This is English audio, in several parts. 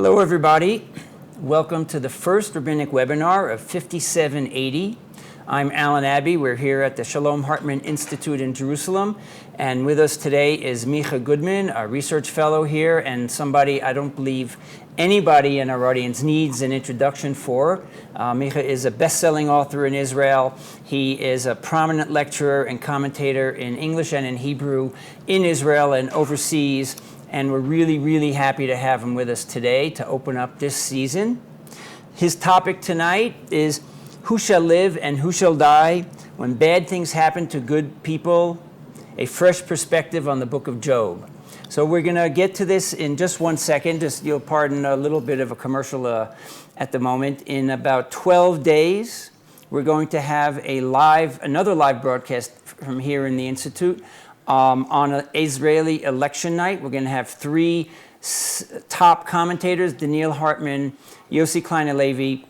Hello, everybody. Welcome to the first Rabbinic webinar of 5780. I'm Alan Abbey. We're here at the Shalom Hartman Institute in Jerusalem. And with us today is Micah Goodman, a research fellow here, and somebody I don't believe anybody in our audience needs an introduction for. Micah is a best-selling author in Israel. He is a prominent lecturer and commentator in English and in Hebrew in Israel and overseas. And we're really, really happy to have him with us today to open up this season. His topic tonight is who shall live and who shall die when bad things happen to good people, a fresh perspective on the book of Job. So we're going to get to this in just 1 second. Just, you'll pardon a little bit of a commercial at the moment. In about 12 days, we're going to have another live broadcast from here in the Institute. On an Israeli election night, we're going to have three top commentators, Daniel Hartman, Yossi Klein-Halevi,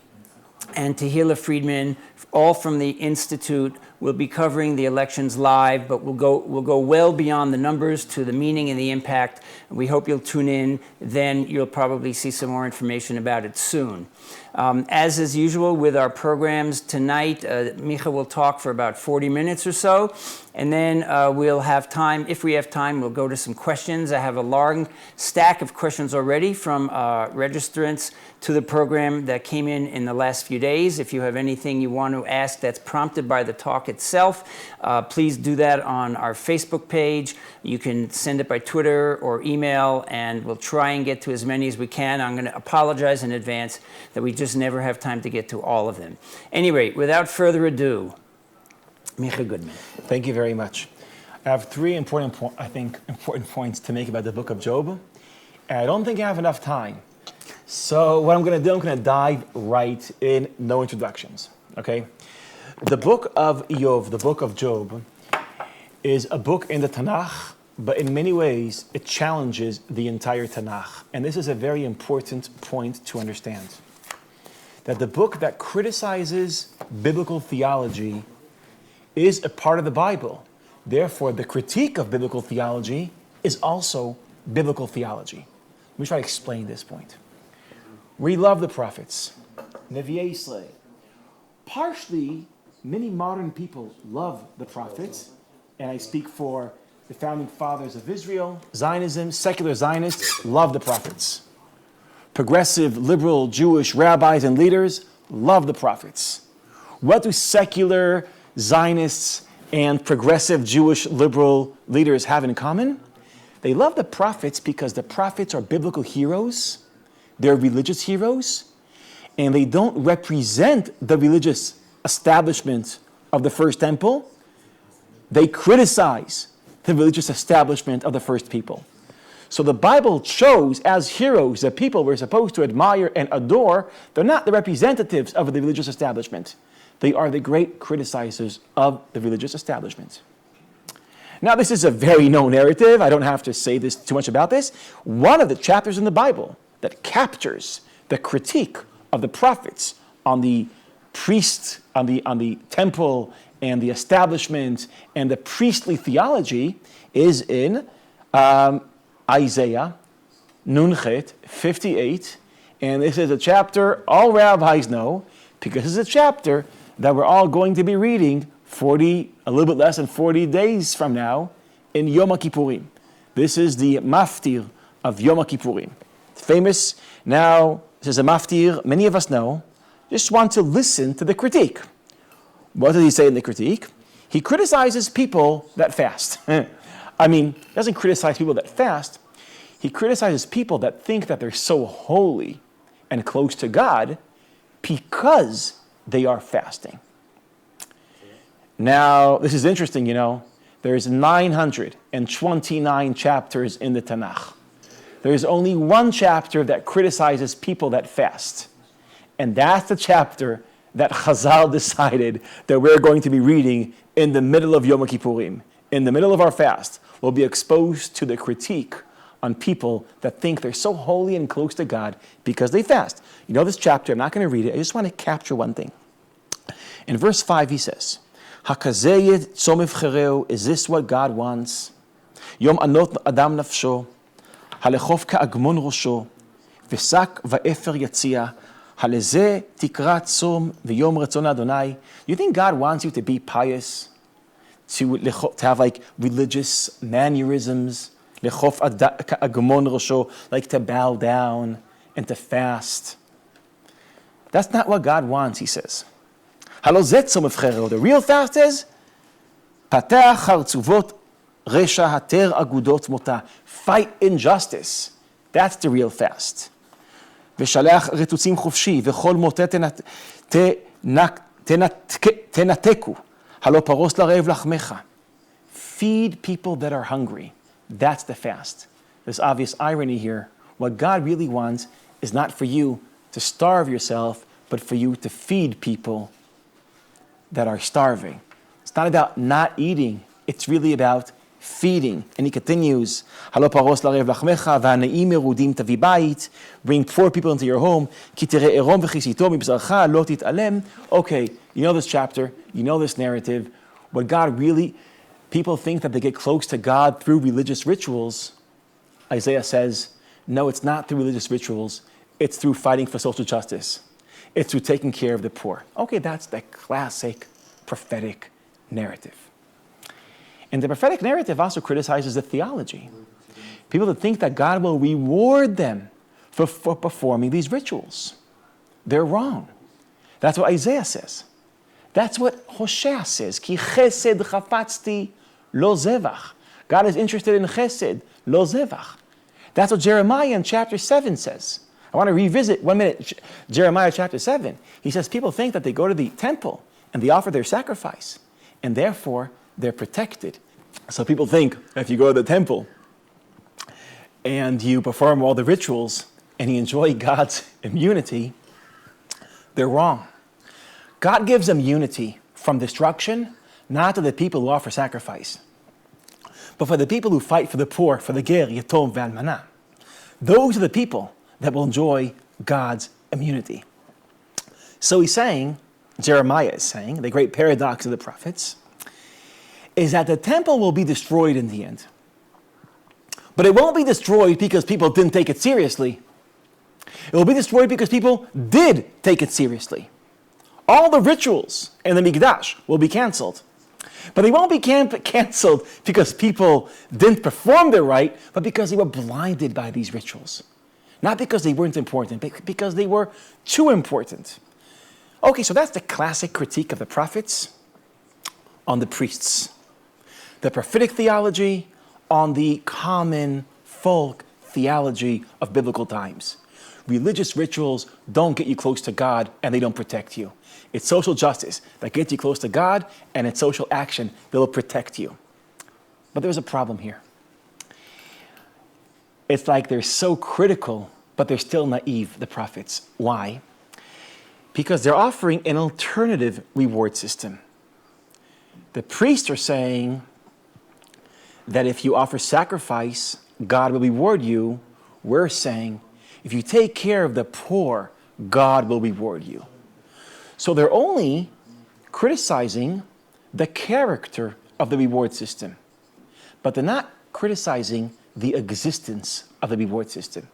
and Tehillah Friedman, all from the Institute. We'll be covering the elections live, but we'll go well beyond the numbers to the meaning and the impact. We hope you'll tune in. Then you'll probably see some more information about it soon. As is usual with our programs tonight, Micha will talk for about 40 minutes or so, and then we'll have time. If we have time, we'll go to some questions. I have a long stack of questions already from registrants to the program that came in the last few days. If you have anything you want to ask that's prompted by the talk itself, please do that on our Facebook page. You can send it by Twitter or email, and we'll try and get to as many as we can. I'm going to apologize in advance that we just never have time to get to all of them. Anyway, without further ado, Micah Goodman. Thank you very much. I have three important points to make about the book of Job. And I don't think I have enough time. So what I'm going to do, I'm going to dive right in, no introductions, okay? The book of Job, the book of Job, is a book in the Tanakh, but in many ways, it challenges the entire Tanakh. And this is a very important point to understand. That the book that criticizes biblical theology is a part of the Bible. Therefore, the critique of biblical theology is also biblical theology. Let me try to explain this point. We love the prophets. Nevi'ei Yisrael. Partially, many modern people love the prophets, and I speak for the founding fathers of Israel. Zionism, secular Zionists love the prophets. Progressive, liberal, Jewish rabbis and leaders love the prophets. What do secular Zionists and progressive Jewish liberal leaders have in common? They love the prophets because the prophets are biblical heroes. They're religious heroes. And they don't represent the religious establishment of the first temple. They criticize the religious establishment of the first people. So the Bible shows as heroes the people we're supposed to admire and adore. They're not the representatives of the religious establishment. They are the great criticizers of the religious establishment. Now, this is a very known narrative. I don't have to say this too much about this. One of the chapters in the Bible that captures the critique of the prophets on the priest, on the temple and the establishment and the priestly theology is in Isaiah, Nunchet 58, and this is a chapter all rabbis know because it's a chapter that we're all going to be reading a little bit less than 40 days from now in Yom Kippurim. This is the maftir of Yom Kippurim. It's famous. Now, this is a maftir many of us know. Just want to listen to the critique. What does he say in the critique? He criticizes people that fast. I mean, he doesn't criticize people that fast. He criticizes people that think that they're so holy and close to God because they are fasting. Now, this is interesting, There's 929 chapters in the Tanakh. There's only one chapter that criticizes people that fast. And that's the chapter that Chazal decided that we're going to be reading in the middle of Yom Kippurim. In the middle of our fast, we'll be exposed to the critique on people that think they're so holy and close to God because they fast. You know this chapter, I'm not going to read it. I just want to capture one thing. In verse 5, he says, Hakazeh tzomif chereu, is this what God wants? Yom anot adam nafsho, halechof ka'agmon rosho, ושק ואפר יציע, הלזה תקרא צום ויום רצון אדוני. You think God wants you to be pious? To have like religious mannerisms, לחוף אגמון ראשו, like to bow down and to fast. That's not what God wants, he says. הלא זה צום אבחרו. The real fast is, פתח חרצובות רשע התר אגודות מותה. Fight injustice. That's the real fast. ושלח רתוצים חופשי, וכל מוטה תנתקו. הלא פרוס לרעב לחמך. Feed people that are hungry. That's the fast. There's obvious irony here. What God really wants is not for you to starve yourself, but for you to feed people that are starving. It's not about not eating. It's really about feeding. And he continues, "Halo paros larev lachmecha v'hana'im merudim tavi bayit." Bring poor people into your home. Ki tereh erom v'chisito mibzarcha lo tit'alem. Okay, you know this chapter. You know this narrative. What God really, people think that they get close to God through religious rituals. Isaiah says, no, it's not through religious rituals. It's through fighting for social justice. It's through taking care of the poor. Okay, that's the classic prophetic narrative. And the prophetic narrative also criticizes the theology. People that think that God will reward them for performing these rituals. They're wrong. That's what Isaiah says. That's what Hosea says. Ki chesed chafatzti lo zevach. God is interested in chesed, lo zevach. That's what Jeremiah in chapter 7 says. I want to revisit 1 minute Jeremiah chapter 7. He says people think that they go to the temple and they offer their sacrifice, and therefore they're protected. So people think if you go to the temple and you perform all the rituals and you enjoy God's immunity, they're wrong. God gives immunity from destruction, not to the people who offer sacrifice, but for the people who fight for the poor, for the ger, yatom, v'almana. Those are the people that will enjoy God's immunity. So he's saying, Jeremiah is saying, the great paradox of the prophets, is that the temple will be destroyed in the end. But it won't be destroyed because people didn't take it seriously. It will be destroyed because people did take it seriously. All the rituals in the Mikdash will be canceled. But they won't be canceled because people didn't perform their right, but because they were blinded by these rituals. Not because they weren't important, but because they were too important. Okay, so that's the classic critique of the prophets on the priests. The prophetic theology on the common folk theology of biblical times. Religious rituals don't get you close to God and they don't protect you. It's social justice that gets you close to God, and it's social action that will protect you. But there's a problem here. It's like they're so critical, but they're still naive, the prophets. Why? Because they're offering an alternative reward system. The priests are saying that if you offer sacrifice, God will reward you. We're saying, if you take care of the poor, God will reward you. So they're only criticizing the character of the reward system, but they're not criticizing the existence of the reward system.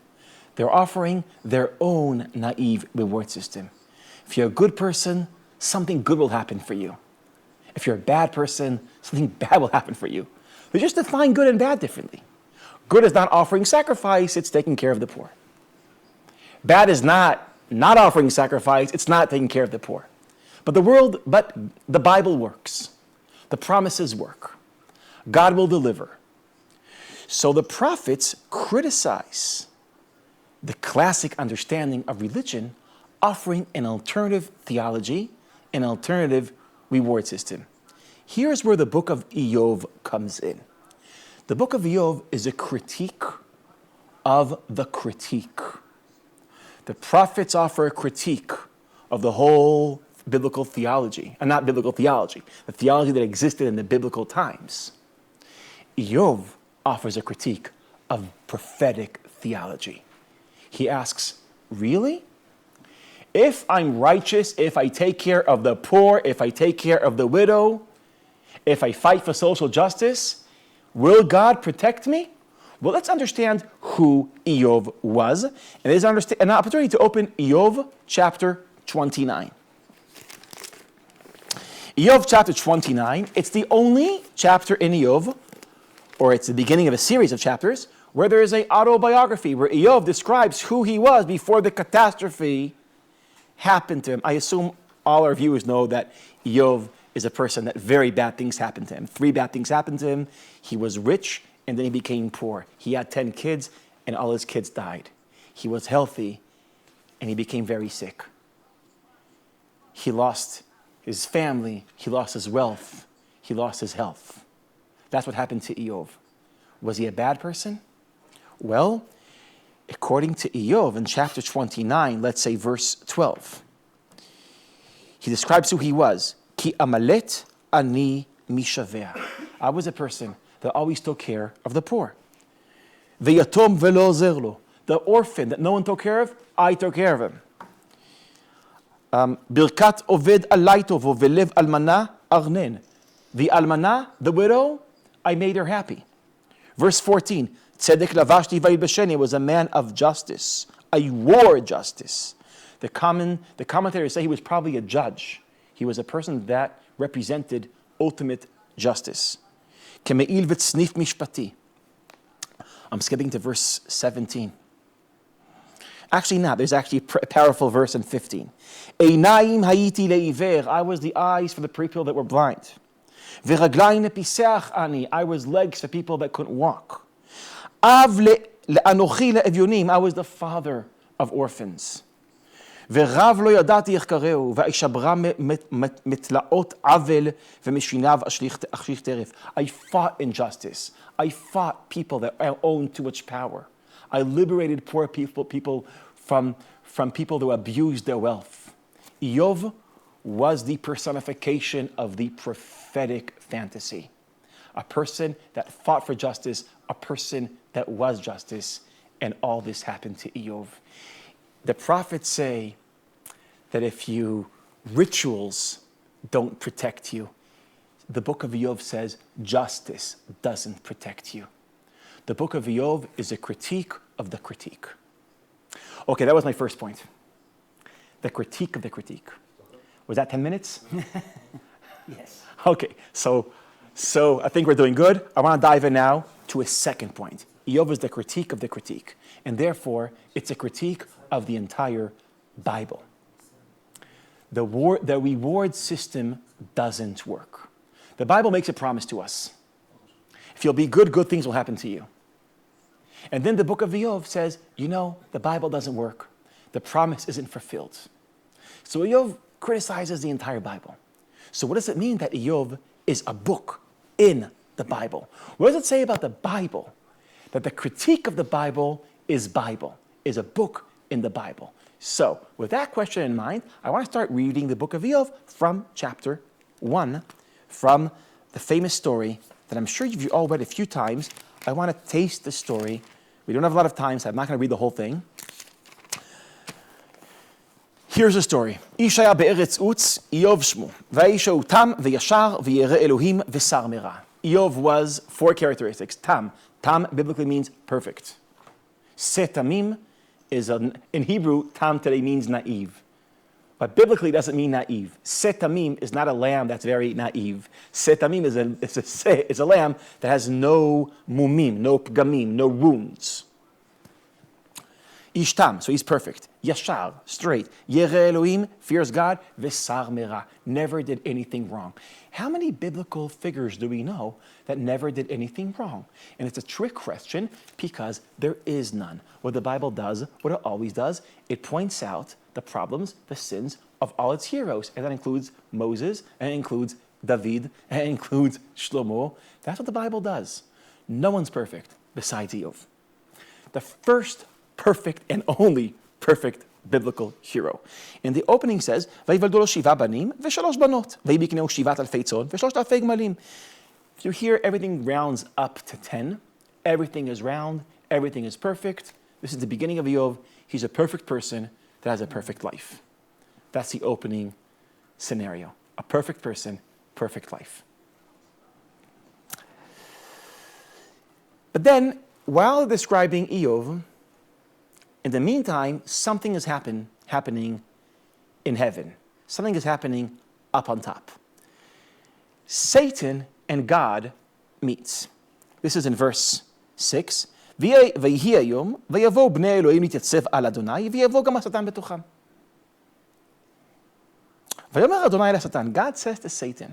They're offering their own naive reward system. If you're a good person, something good will happen for you. If you're a bad person, something bad will happen for you. They just define good and bad differently. Good is not offering sacrifice, it's taking care of the poor. Bad is not offering sacrifice, it's not taking care of the poor. But the Bible works. The promises work. God will deliver. So the prophets criticize the classic understanding of religion, offering an alternative theology, an alternative reward system. Here's where the book of Iyov comes in. The book of Iyov is a critique of the critique. The prophets offer a critique of the whole biblical theology, and not biblical theology, the theology that existed in the biblical times. Iyov offers a critique of prophetic theology. He asks, really? If I'm righteous, if I take care of the poor, if I take care of the widow, if I fight for social justice, will God protect me? Well, let's understand who Iyov was. And there's an opportunity to open Iyov chapter 29. Iyov chapter 29, it's the only chapter in Iyov, or it's the beginning of a series of chapters, where there is an autobiography, where Iyov describes who he was before the catastrophe happened to him. I assume all our viewers know that Iyov is a person that very bad things happened to him. 3 bad things happened to him. He was rich, and then he became poor. He had 10 kids, and all his kids died. He was healthy, and he became very sick. He lost his family, he lost his wealth, he lost his health. That's what happened to Iyov. Was he a bad person? Well, according to Iyov in chapter 29, let's say verse 12, he describes who he was. Ki amalet ani mishaveh. I was a person that always took care of the poor. Ve'yatom ve'lo ozer lo. The orphan that no one took care of, I took care of him. Birkat oved alai tovo ve'lev almana arnen. The almana, the widow, I made her happy. Verse 14, tzedek lavashti vayibesheni, was a man of justice. I wore justice. The commentators say he was probably a judge. He was a person that represented ultimate justice. Keme'il v'tznif mishpati. I'm skipping to verse 17. Actually, not. There's actually a powerful verse in 15. Einayim hayiti leiver. I was the eyes for the people that were blind. V'raglayim lepiseach ani. I was legs for people that couldn't walk. Av le'anochi le'evyonim. I was the father of orphans. V'rav lo yadati ech kareu. V'aishabra metlaot avel v'mishinav ashlich teref. I fought injustice. I fought people that owned too much power. I liberated poor people from people who abused their wealth. Iyov was the personification of the prophetic fantasy. A person that fought for justice, a person that was justice, and all this happened to Iyov. The prophets say that if rituals don't protect you, the book of Iyov says justice doesn't protect you. The book of Iyov is a critique of the critique. Okay, that was my first point. The critique of the critique. Was that 10 minutes? Yes. Okay, so I think we're doing good. I want to dive in now to a second point. Iyov is the critique of the critique, and therefore it's a critique of the entire Bible. The reward system doesn't work. The Bible makes a promise to us. If you'll be good, good things will happen to you. And then the book of Iyov says, the Bible doesn't work. The promise isn't fulfilled. So Iyov criticizes the entire Bible. So what does it mean that Iyov is a book in the Bible? What does it say about the Bible? That the critique of the Bible, is a book in the Bible. So with that question in mind, I want to start reading the book of Iyov from chapter 1, from the famous story that I'm sure you've all read a few times. I want to taste the story. We don't have a lot of time, so I'm not going to read the whole thing. Here's the story. Ishaya be'eretz Utz, Iyov shmu. Va'isha utam ve'yashar ve'yere Elohim ve'sar mera. Iyov was 4 characteristics. Tam. Tam biblically means perfect. Setamim is, in Hebrew, tam today means naive. But biblically, it doesn't mean naive. Setamim is not a lamb that's very naive. Setamim is a lamb that has no mumim, no pgamim, no wounds. Ishtam, so he's perfect. Yashar, straight. Yere Elohim, fears God. Vesar mera, never did anything wrong. How many biblical figures do we know that never did anything wrong? And it's a trick question because there is none. What the Bible does, what it always does, it points out the problems, the sins of all its heroes. And that includes Moses, and it includes David, and it includes Shlomo. That's what the Bible does. No one's perfect besides Iyov. The first perfect and only perfect biblical hero. In the opening says, "Vayivaldol shiva banim v'shalosh banot, vayibikneu shivat alfei tzon v'shlosh alfei gmalim." If you hear everything rounds up to 10, everything is round, everything is perfect. This is the beginning of Iyov. He's a perfect person that has a perfect life. That's the opening scenario. A perfect person, perfect life. But then while describing Eov, in the meantime, something is happening in heaven. Something is happening up on top. Satan and God meets. This is in verse 6. ויהי היום, ויבואו בני אלוהים להתייצב על אדוני, ויבוא גם השטן בתוכם. ויאמר אדוני אל השטן, God says to Satan,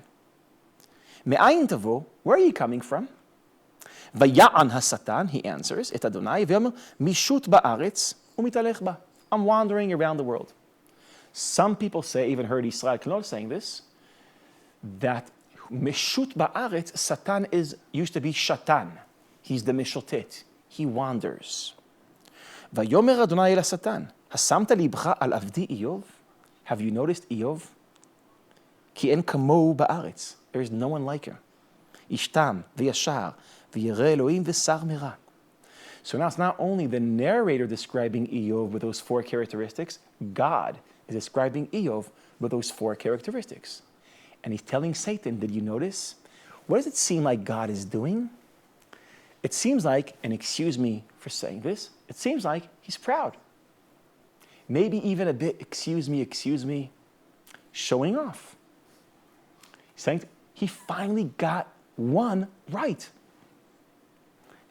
מאין תבוא, where are you coming from? ויען השטן, he answers, את אדוני, ויאמר, משוט בארץ ומתהלך בה. I'm wandering around the world. Some people say, even heard Israel Knol saying this, that meshut ba'aretz, Satan used to be Shatan. He's the mishotet. He wanders. Vayomer Adonai el Satan, hasamta libcha al avdi Eov? Have you noticed Eov? Ki en kamo ba'aretz. There is no one like him. Ishtam v'yashar v'yireh Elohim v'sar mira. So now it's not only the narrator describing Eov with those four characteristics, God is describing Eov with those four characteristics. And he's telling Satan, did you notice? What does it seem like God is doing? It seems like, and excuse me for saying this, it seems like he's proud. Maybe even a bit, excuse me, showing off. He's saying he finally got one right.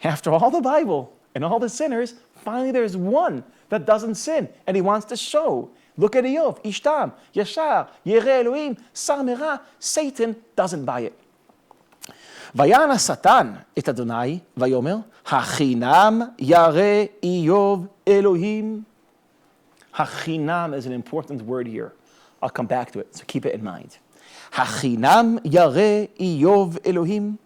After all the Bible and all the sinners, finally there's one that doesn't sin, and he wants to show. Look at Eov, Ishtam, Yashar, Yireh Elohim, Sar Mera. Satan doesn't buy it. ויען השטן את אדוני, ויאמר, החינם ירא איוב אלוהים. החינם is an important word here. I'll come back to it, so keep it in mind. החינם ירא איוב אלוהים.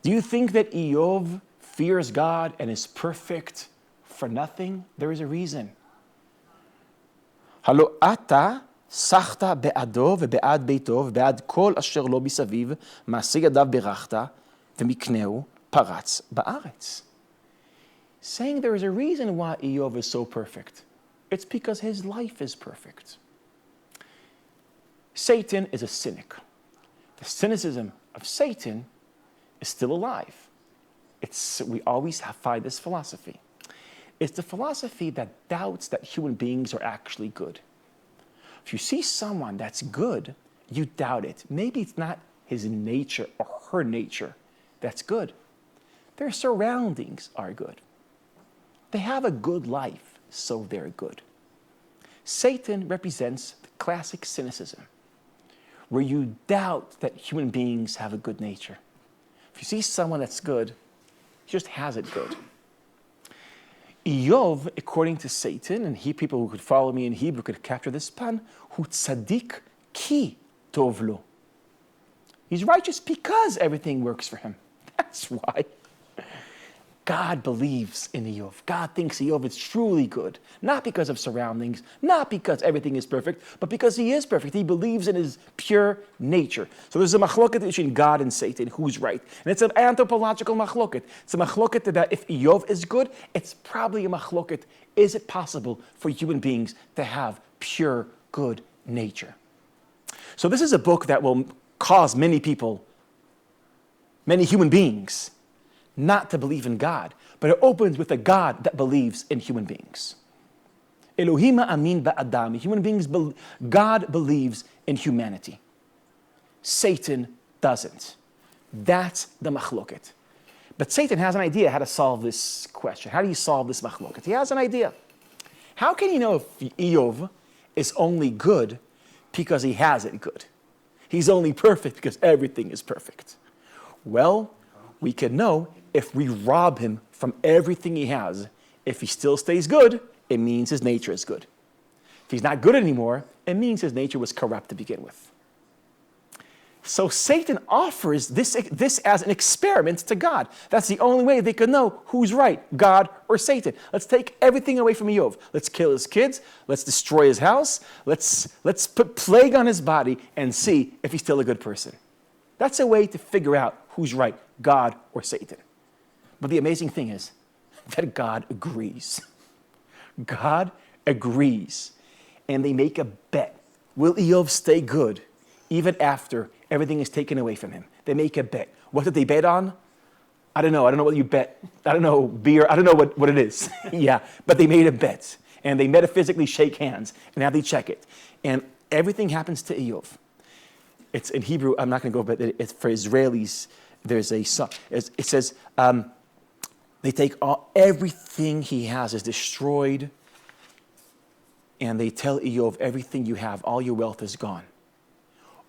Do you think that Eov fears God and is perfect for nothing? There is a reason. הלא אתה סחת בעדו ובעד ביתו ובעד כל אשר לו מסביב, מעשה ידיו ברכת, ומקנהו פרץ בארץ. Saying there is a reason why Eov is so perfect. It's because his life is perfect. Satan is a cynic. The cynicism of Satan is still alive. We always find this philosophy. It's the philosophy that doubts that human beings are actually good. If you see someone that's good, you doubt it. Maybe it's not his nature or her nature that's good. Their surroundings are good. They have a good life, so they're good. Satan represents the classic cynicism, where you doubt that human beings have a good nature. If you see someone that's good, he just has it good. Eov, according to Satan, and people who could follow me in Hebrew could capture this pun, hu tzaddik ki tov lo. He's righteous because everything works for him. That's why. God believes in Eov. God thinks Eov is truly good. Not because of surroundings, not because everything is perfect, but because he is perfect. He believes in his pure nature. So there's a machloket between God and Satan, who's right. And it's an anthropological machloket. It's a machloket that if Eov is good, it's probably a machloket. Is it possible for human beings to have pure good nature? So this is a book that will cause many people, many human beings, not to believe in God, but it opens with a God that believes in human beings. Elohim amin ba'adam. Human beings, God believes in humanity. Satan doesn't. That's the machloket. But Satan has an idea how to solve this question. How do you solve this machloket? He has an idea. How can you know if Eov is only good because he has it good? He's only perfect because everything is perfect. Well, we can know if we rob him from everything he has. If he still stays good, it means his nature is good. If he's not good anymore, it means his nature was corrupt to begin with. So Satan offers this as an experiment to God. That's the only way they could know who's right, God or Satan. Let's take everything away from Eov. Let's kill his kids. Let's destroy his house. Let's put plague on his body and see if he's still a good person. That's a way to figure out who's right, God or Satan. But the amazing thing is that God agrees. God agrees. And they make a bet. Will Eov stay good even after everything is taken away from him? They make a bet. What did they bet on? I don't know what you bet. I don't know, beer. I don't know what it is. Yeah, but they made a bet. And they metaphysically shake hands. And now they check it. And everything happens to Eov. It's in Hebrew, I'm not going to go, but it's for Israelis, there's a song. It says, they take everything he has is destroyed. And they tell Eov, everything you have, all your wealth is gone.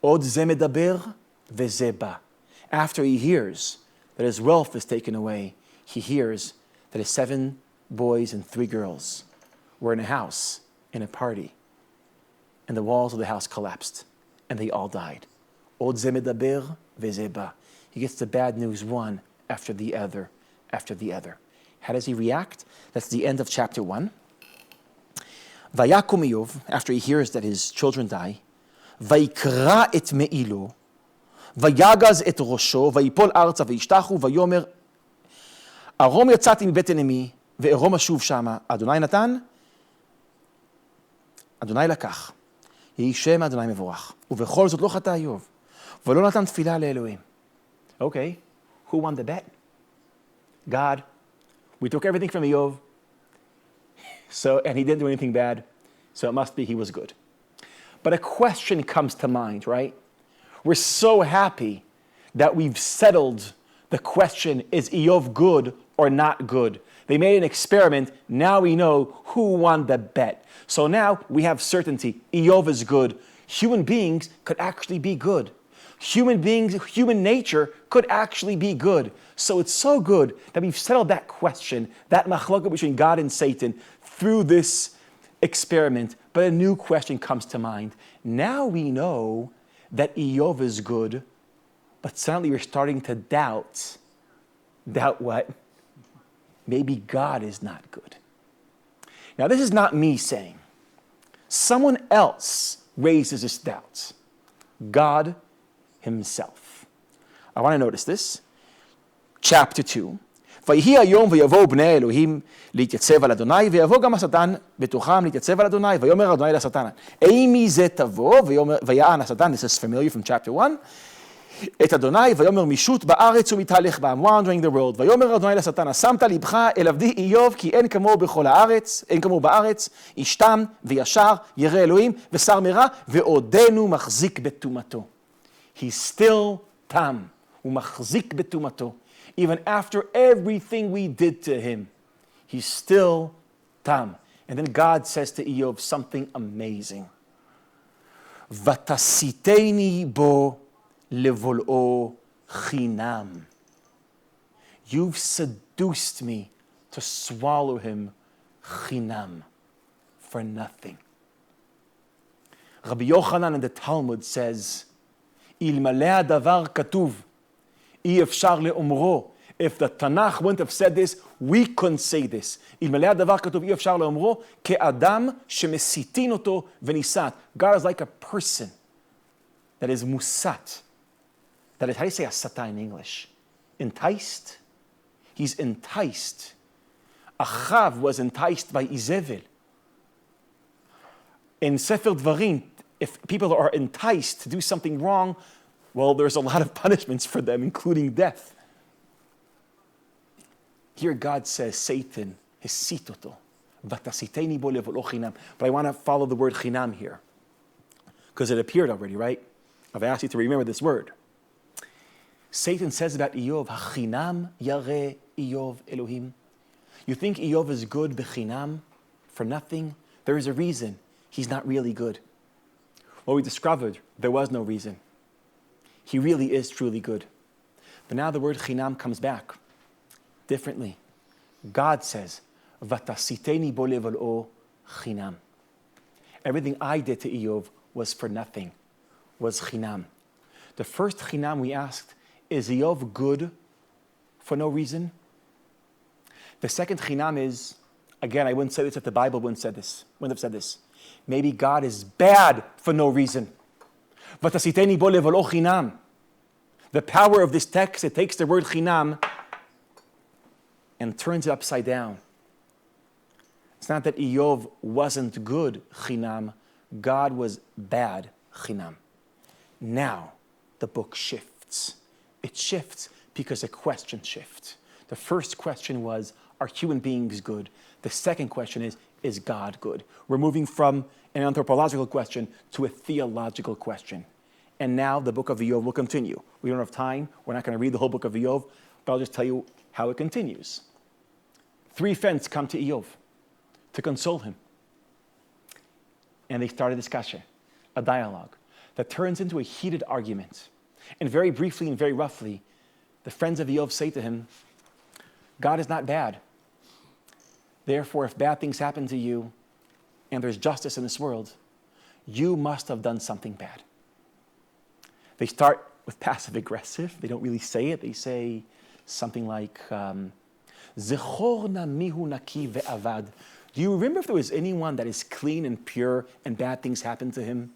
Od ze medaber veze ba. After he hears that his wealth is taken away, he hears that his 7 boys and 3 girls were in a house, in a party, and the walls of the house collapsed, and they all died. Od ze medaber veze ba. He gets the bad news one after the other, after the other. How does he react? That's the end of chapter 1. Vayakum Eov, after he hears that his children die, Vaikra et me'ilo, ויגז את ראשו, ויפול ארצה וישתחו, ויאמר, ארום יצאתי מבית אמי, וארום אשוב שמה, אדוני נתן, אדוני לקח, יהי שם אדוני מבורך, ובכל זאת לא חטא איוב, ולא נתן תפילה לאלוהים. Okay, who won the bet? God. We took everything from Eov, and he didn't do anything bad, so it must be he was good. But a question comes to mind, right? We're so happy that we've settled the question, is Eov good or not good? They made an experiment. Now we know who won the bet. So now we have certainty. Eov is good. Human beings could actually be good. Human nature could actually be good. So it's so good that we've settled that question, that machlokah between God and Satan through this experiment. But a new question comes to mind. Now we know that Eov is good, but suddenly we're starting to doubt. Doubt what? Maybe God is not good. Now this is not me saying. Someone else raises this doubt. God himself. I want to notice this. Chapter 2. ויהי היום ויבואו בני אלוהים להתייצב על אדוני, ויבוא גם השטן בתוכם להתייצב על אדוני, ויאמר אדוני לשטן, אימי זה תבוא, ויען השטן, this is familiar from chapter 1, את אדוני, ויאמר משוט בארץ ומתהלך בה, wandering the world, ויאמר אדוני לשטן, שמת לבך אל עבדי איוב, כי אין כמוהו בכל הארץ, אין כמוהו בארץ, איש תם וישר, ירא אלוהים, ושר מרע, ועודנו מחזיק בטומאתו. He's still תם, הוא מחזיק בטומאתו. Even after everything we did to him, he's still tam. And then God says to Eov something amazing. Vatasiteni bo levol'o chinam. You've seduced me to swallow him chinam, for nothing. Rabbi Yochanan in the Talmud says, Ilmaleh davar katuv, if the Tanakh wouldn't have said this, we couldn't say this. God is like a person that is musat. That is, how do you say asata in English? Enticed? He's enticed. Achav was enticed by Izebel. In Sefer Dvarim, if people are enticed to do something wrong, well, there's a lot of punishments for them, including death. Here God says, Satan, hesitoto, vatasiteni bo levol'o chinam. But I want to follow the word chinam here, because it appeared already, right? I've asked you to remember this word. Satan says about Eov, hachinam yare Eov Elohim. You think Eov is good bechinam, for nothing? There is a reason he's not really good. Well, we discovered there was no reason. He really is truly good. But now the word chinam comes back differently. God says, Vatasiteni bo levol'o chinam. Everything I did to Eov was for nothing, was chinam. The first chinam we asked, is Eov good for no reason? The second chinam is, again, I wouldn't say this if the Bible wouldn't have said this. Maybe God is bad for no reason. Vatasiteni bo levol'o chinam. The power of this text, it takes the word chinam and turns it upside down. It's not that Eov wasn't good chinam, God was bad chinam. Now the book shifts. It shifts because a question shift. The first question was, are human beings good? The second question is God good? We're moving from an anthropological question to a theological question. And now the book of Iyov will continue. We don't have time. We're not going to read the whole book of Iyov, but I'll just tell you how it continues. 3 friends come to Iyov to console him. And they start a discussion, a dialogue, that turns into a heated argument. And very briefly and very roughly, the friends of Iyov say to him, God is not bad. Therefore, if bad things happen to you and there's justice in this world, you must have done something bad. They start with passive aggressive. They don't really say it. They say something like, Zechorna mihu naki ve'avad. Do you remember if there was anyone that is clean and pure and bad things happen to him?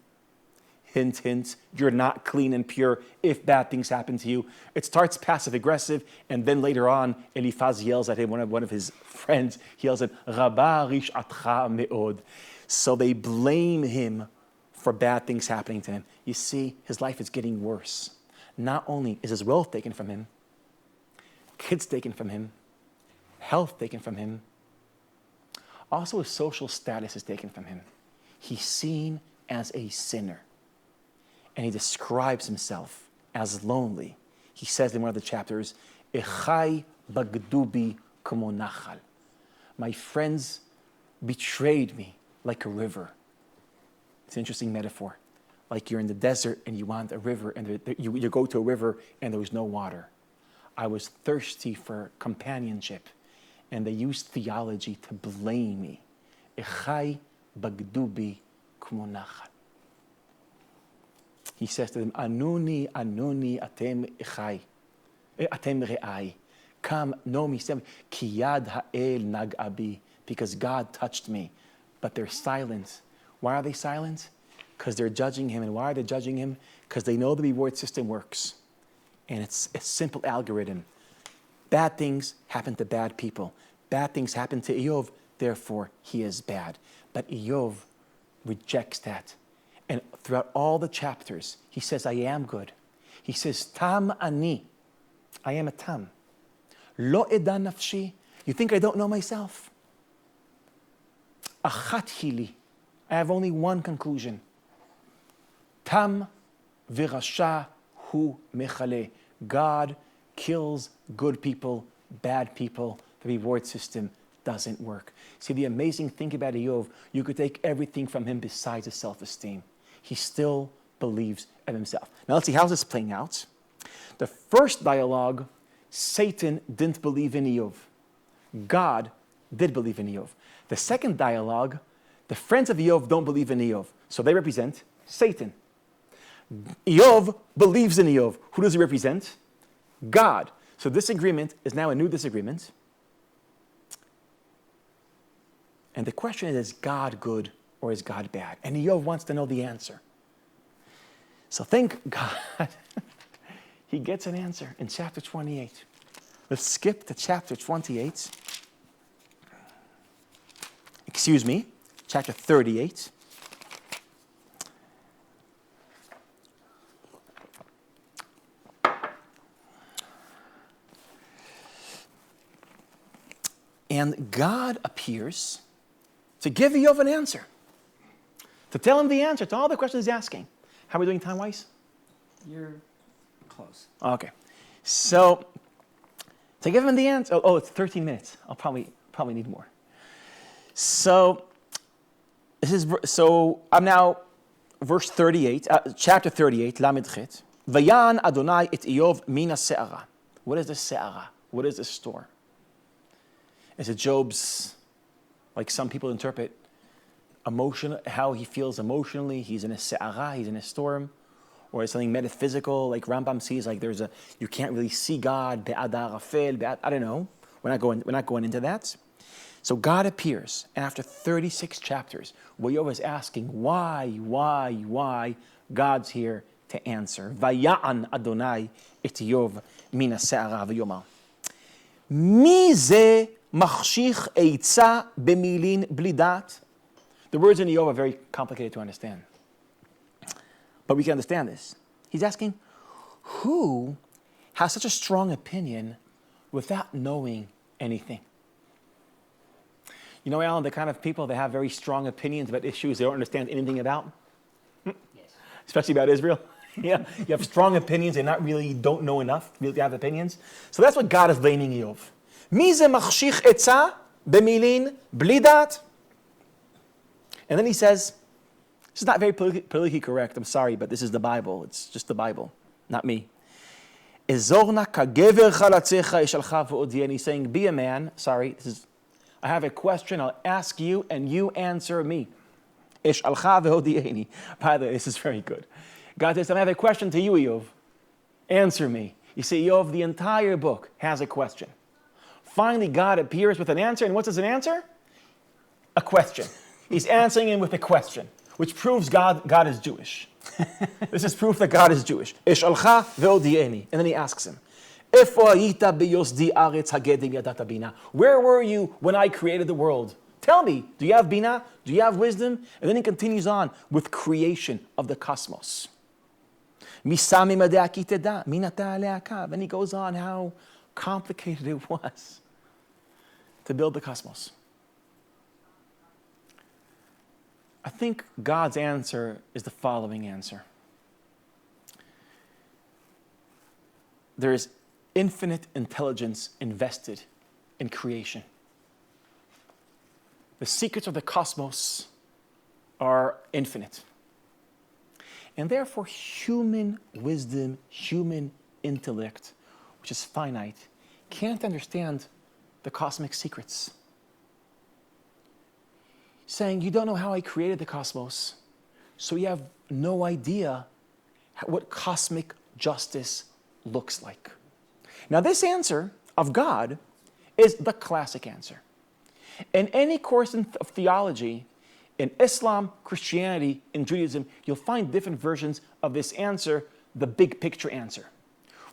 Hint, hint, you're not clean and pure if bad things happen to you. It starts passive-aggressive, and then later on, Eliphaz yells at him, one of his friends, he yells at Rabba rishatcha me'od. So they blame him for bad things happening to him. You see, his life is getting worse. Not only is his wealth taken from him, kids taken from him, health taken from him, also his social status is taken from him. He's seen as a sinner. And he describes himself as lonely. He says in one of the chapters, Echai bagdubi como nachal. My friends betrayed me like a river. It's an interesting metaphor. Like you're in the desert and you want a river, and you go to a river and there was no water. I was thirsty for companionship, and they used theology to blame me. Echai bagdubi como nachal. He says to them, Anuni, Anuni, atem echai, atem re'ai. Come, know me, ki yad ha'el nag'abi, because God touched me. But they're silent. Why are they silent? Because they're judging him. And why are they judging him? Because they know the reward system works. And it's a simple algorithm. Bad things happen to bad people. Bad things happen to Iyov, therefore he is bad. But Iyov rejects that. And throughout all the chapters, he says, I am good. He says, Tam ani. I am a tam. Lo eda nafshi. You think I don't know myself? Achat hili. I have only one conclusion. Tam virasha hu mechale. God kills good people, bad people. The reward system doesn't work. See, the amazing thing about Iyov, you could take everything from him besides his self-esteem. He still believes in himself. Now let's see, how's this playing out? The first dialogue, Satan didn't believe in Iyov. God did believe in Iyov. The second dialogue, the friends of Iyov don't believe in Iyov. So they represent Satan. Iyov believes in Iyov. Who does he represent? God. So this agreement is now a new disagreement. And the question is God good or is God bad? And Iyov wants to know the answer. So thank God he gets an answer in chapter 28. Let's skip to chapter 28. Excuse me, chapter 38. And God appears to give Iyov an answer, to tell him the answer to all the questions he's asking. How are we doing time-wise? You're close. Okay. So, to give him the answer, it's 13 minutes. I'll probably need more. So, I'm now verse 38, chapter 38, Lamed Chet. Vayan Adonai et Iyov mina se'ara. What is the se'ara? What is the storm? Is it Job's, like some people interpret, how he feels emotionally? He's in a se'ara, he's in a storm. Or is something metaphysical, like Rambam sees, like you can't really see God, be'adar afel, I don't know. We're not going into that. So God appears, and after 36 chapters, where Iyov is asking, why, God's here to answer. Vaya'an Adonai et Iyov mina se'ara v'yomar. Mi ze machshich eitza b'milin blidat. The words in Iyov are very complicated to understand. But we can understand this. He's asking, who has such a strong opinion without knowing anything? You know, Alan, the kind of people that have very strong opinions about issues they don't understand anything about? Yes. Especially about Israel. Yeah, you have strong opinions and don't know enough to really have opinions. So that's what God is blaming Eov. Mi ze machshich etza b'milin bli dat? And then he says, this is not very politically correct, I'm sorry, but this is the Bible. It's just the Bible, not me. Ezorna kagever chalatzecha eshalcha v'odieni. He's saying, be a man. Sorry, I have a question, I'll ask you, and you answer me. Eshalcha v'odieni. By the way, this is very good. God says, I have a question to you, Eov. Answer me. You see, Eov, the entire book has a question. Finally, God appears with an answer, and what's his answer? A question. He's answering him with a question, which proves God is Jewish. This is proof that God is Jewish. Eshalcha v'odieni. And then he asks him, where were you when I created the world? Tell me, do you have bina? Do you have wisdom? And then he continues on with creation of the cosmos. And he goes on how complicated it was to build the cosmos. I think God's answer is the following answer. There is infinite intelligence invested in creation. The secrets of the cosmos are infinite. And therefore, human wisdom, human intellect, which is finite, can't understand the cosmic secrets. Saying, you don't know how I created the cosmos, so you have no idea what cosmic justice looks like. Now, this answer of God is the classic answer. In any course of theology, in Islam, Christianity, and Judaism, you'll find different versions of this answer, the big picture answer.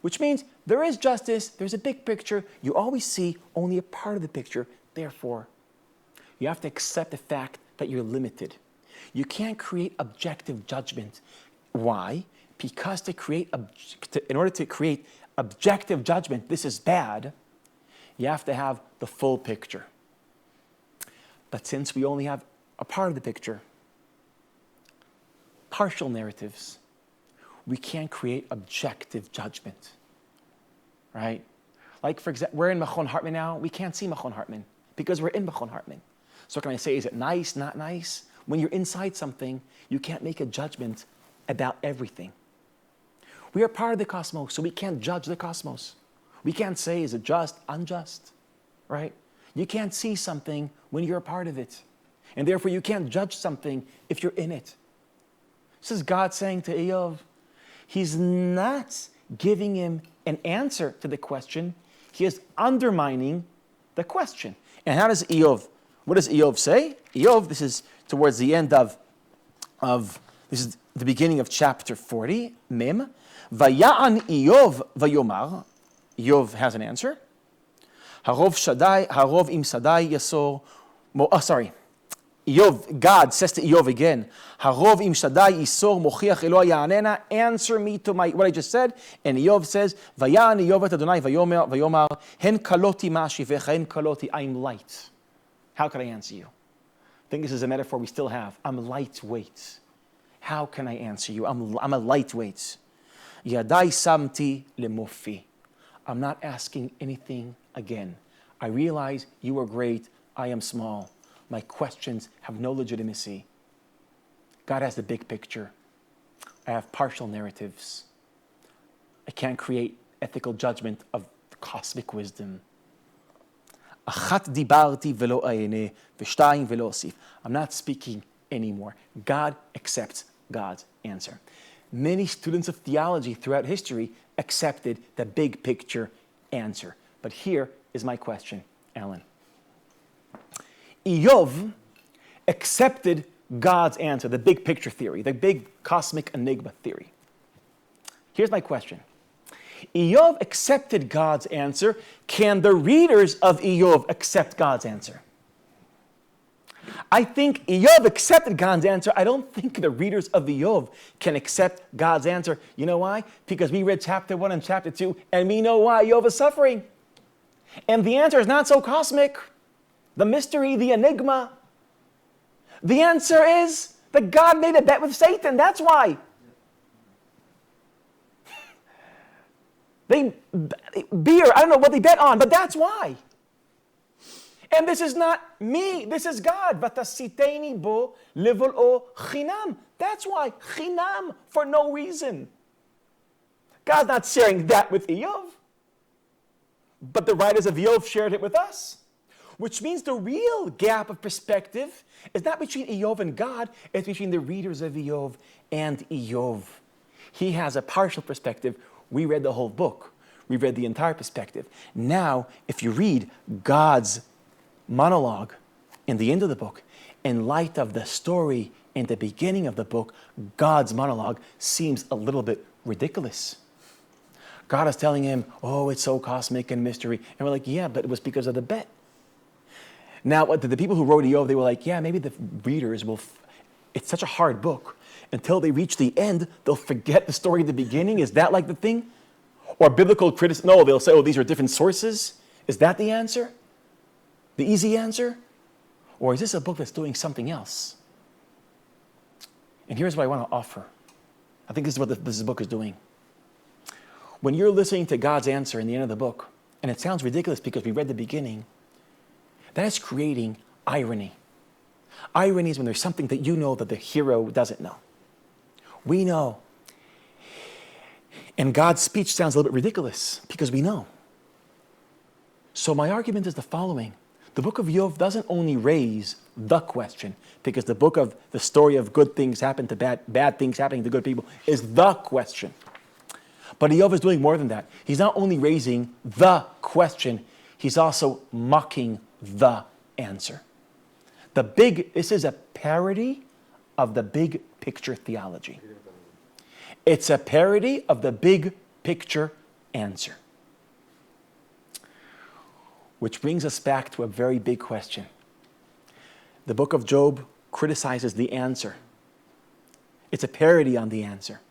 Which means there is justice, there's a big picture, you always see only a part of the picture, therefore, you have to accept the fact that you're limited. You can't create objective judgment. Why? Because in order to create objective judgment, this is bad, you have to have the full picture. But since we only have a part of the picture, partial narratives, we can't create objective judgment, right? Like, for example, we're in Machon Hartman now. We can't see Machon Hartman because we're in Machon Hartman. So can I say, is it nice, not nice? When you're inside something, you can't make a judgment about everything. We are part of the cosmos, so we can't judge the cosmos. We can't say, is it just, unjust, right? You can't see something when you're a part of it. And therefore, you can't judge something if you're in it. This is God saying to Eov, he's not giving him an answer to the question. He is undermining the question. And what does Eov say? Eov, this is towards the end of this is the beginning of chapter 40, Mem. Vaya'an Eov vayomar. Eov has an answer. Harov im Sadai yasor. Eov, God says to Eov again, Harov im Shaddai Isor Mochiach Eloah Ya'anena, answer me to what I just said. And Eov says, Vayan Eov et Adonai vayomar, Hen kaloti mashivecha, hen kaloti, I'm light. How can I answer you? I think this is a metaphor we still have. I'm lightweight. How can I answer you? I'm a lightweight. Yadai samti lemofi. I'm not asking anything again. I realize you are great, I am small. My questions have no legitimacy. God has the big picture. I have partial narratives. I can't create ethical judgment of cosmic wisdom. I'm not speaking anymore. God accepts God's answer. Many students of theology throughout history accepted the big picture answer. But here is my question, Alan. Eov accepted God's answer, the big picture theory, the big cosmic enigma theory. Here's my question. Eov accepted God's answer. Can the readers of Eov accept God's answer? I think Eov accepted God's answer. I don't think the readers of Eov can accept God's answer. You know why? Because we read chapter 1 and chapter 2, and we know why Eov is suffering. And the answer is not so cosmic. The mystery, the enigma. The answer is that God made a bet with Satan. That's why. Beer, I don't know what they bet on, but that's why. And this is not me, this is God. Vatasiteni bo levolo chinam. That's why, chinam, for no reason. God's not sharing that with Eov, but the writers of Eov shared it with us. Which means the real gap of perspective is not between Eov and God, it's between the readers of Eov and Eov. He has a partial perspective. We read the whole book. We read the entire perspective. Now, if you read God's monologue in the end of the book, in light of the story in the beginning of the book, God's monologue seems a little bit ridiculous. God is telling him, oh, it's so cosmic and mystery. And we're like, yeah, but it was because of the bet. Now, the people who wrote Eov, they were like, yeah, maybe the readers will, it's such a hard book. Until they reach the end, they'll forget the story at the beginning. Is that like the thing? Or biblical criticism? No, they'll say, oh, these are different sources. Is that the answer? The easy answer? Or is this a book that's doing something else? And here's what I want to offer. I think this is what this book is doing. When you're listening to God's answer in the end of the book, and it sounds ridiculous because we read the beginning, that is creating irony. Irony is when there's something that you know that the hero doesn't know. We know. And God's speech sounds a little bit ridiculous because we know. So my argument is the following. The book of Eov doesn't only raise the question, because the book of the story of good things happen to bad things happening to good people is the question. But Eov is doing more than that. He's not only raising the he's also mocking the answer. This is a parody of the big picture theology. It's a parody of the big picture answer. Which brings us back to a very big question. The book of Job criticizes the answer. It's a parody on the answer.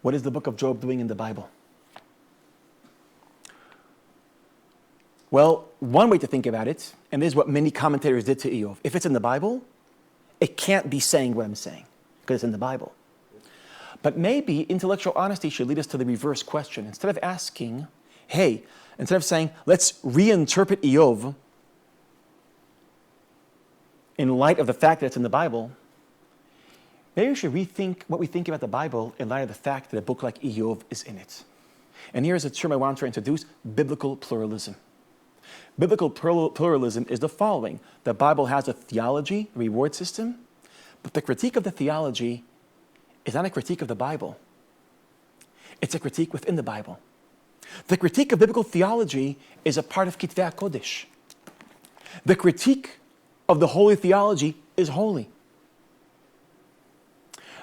What is the book of Job doing in the Bible? Well, one way to think about it, and this is what many commentators did to Eov. If it's in the Bible, it can't be saying what I'm saying, because it's in the Bible. But maybe intellectual honesty should lead us to the reverse question. Instead of asking, instead of saying, let's reinterpret Eov in light of the fact that it's in the Bible, maybe we should rethink what we think about the Bible in light of the fact that a book like Eov is in it. And here's a term I want to introduce: biblical pluralism. Biblical pluralism is the following. The Bible has a theology, a reward system, but the critique of the theology is not a critique of the Bible. It's a critique within the Bible. The critique of biblical theology is a part of Kitvei HaKodesh. The critique of the holy theology is holy.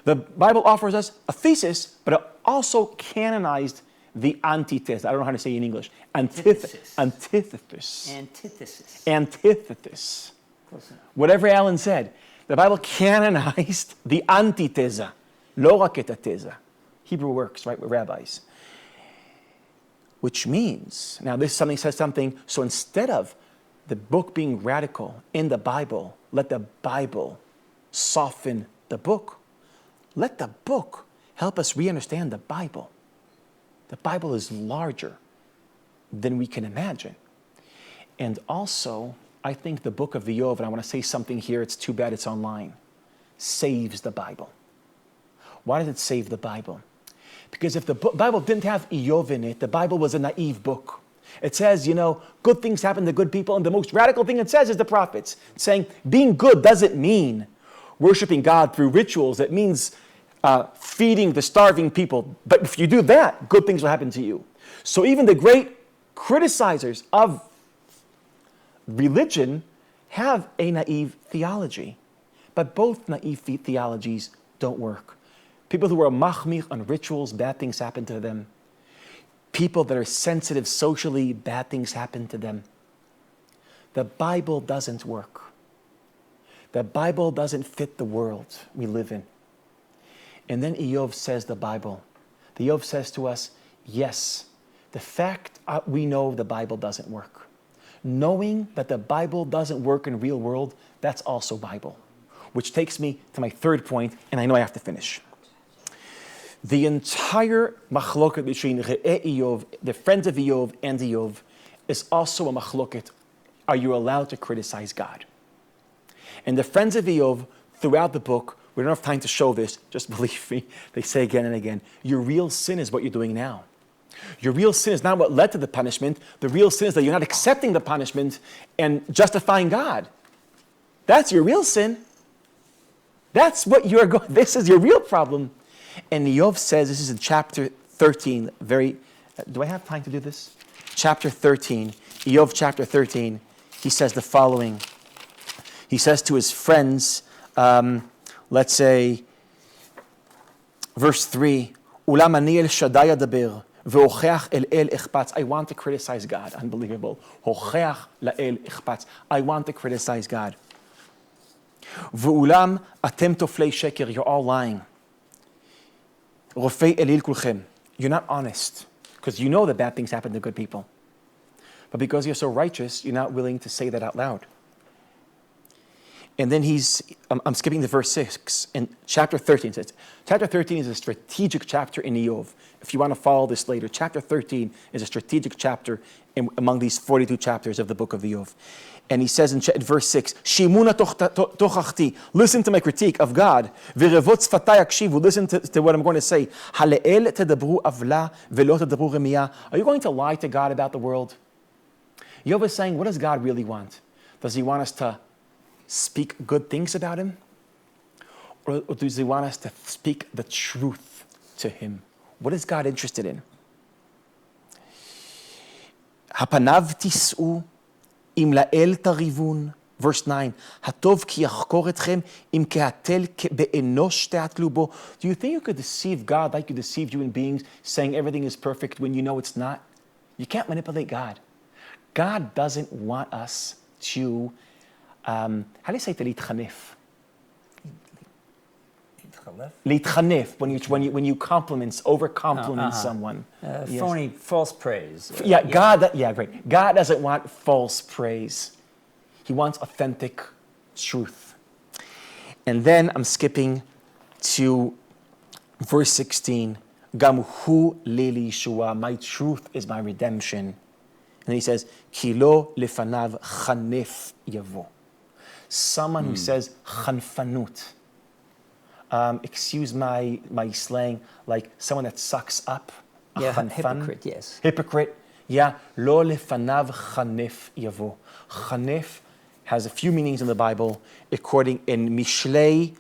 The Bible offers us a thesis, but it also canonized the antithesis. I don't know how to say it in English. Antithesis. Whatever Alan said. The Bible canonized the antithesa. Lo rak et hateza. Hebrew works, right, with rabbis. Which means, now this something says something, so instead of the book being radical in the Bible, let the Bible soften the book. Let the book help us re-understand the Bible. The Bible is larger than we can imagine. And also, I think the book of Eov, and I want to say something here, it's too bad it's online, saves the Bible. Why does it save the Bible? Because if the Bible didn't have Eov in it, the Bible was a naive book. It says, good things happen to good people, and the most radical thing it says is the prophets. It's saying being good doesn't mean worshiping God through rituals. It means feeding the starving people. But if you do that, good things will happen to you. So even the great criticizers of religion have a naive theology. But both naive theologies don't work. People who are machmir on rituals, bad things happen to them. People that are sensitive socially, bad things happen to them. the Bible doesn't work. The Bible doesn't fit the world we live in. And then Eov says the Bible. The Eov says to us, yes, the fact we know the Bible doesn't work. Knowing that the Bible doesn't work in the real world, that's also Bible. Which takes me to my third point, and I know I have to finish. The entire machloket between Re'eh Eov, the friends of Eov, and Eov, is also a machloket. Are you allowed to criticize God? And the friends of Eov, throughout the book, we don't have time to show this, just believe me, they say again and again, your real sin is what you're doing now. Your real sin is not what led to the punishment. The real sin is that you're not accepting the punishment and justifying God. That's your real sin. That's what you're going, this is your real problem. And Eov says, this is in chapter 13, do I have time to do this? Chapter 13, Eov chapter 13, he says the following. He says to his friends, let's say, verse 3, Ulam ani el Shaddai adaber, ve'ocheach el ichpatz. I want to criticize God. Unbelievable. Hocheach la'el ichpatz. I want to criticize God. Ve'ulam atem toflei sheker. You're all lying. Rofei elil kulchem. You're not honest, because you know that bad things happen to good people. But because you're so righteous, you're not willing to say that out loud. And then I'm skipping to verse 6, and chapter 13 says, chapter 13 is a strategic chapter in Eov. If you want to follow this later, chapter 13 is a strategic chapter among these 42 chapters of the book of Eov. And he says in verse 6, Shimuna tochachti, listen to my critique of God. V'revot tzfatay akshivu, listen to what I'm going to say. Hale'el tedabru avla ve'lo tedabru remiyah. Are you going to lie to God about the world? Eov is saying, what does God really want? Does he want us to speak good things about him? Or does he want us to speak the truth to him? What is God interested in? Hapanav tis'u im la'el tarivun. Verse 9. Hatov ki yachkor etchem im kehatel be'enosh te'atlu bo. Do you think you could deceive God like you deceive human beings, saying everything is perfect when you know it's not? You can't manipulate God. God doesn't want us to how do you say to להתחנף? להתחנף, when you over compliment someone. Yes. Phony, false praise. Yeah, God. Yeah, great. God doesn't want false praise. He wants authentic truth. And then I'm skipping to verse 16. Gam hu li yeshua. My truth is my redemption. And he says, Ki lo lefanav chanef yavo. Someone who says chanfanut. Excuse my slang, like someone that sucks up. Yeah, hypocrite, yes. Hypocrite. Yeah. Lo lefanav chanef yavo. Chanef has a few meanings in the Bible, according in Mishlei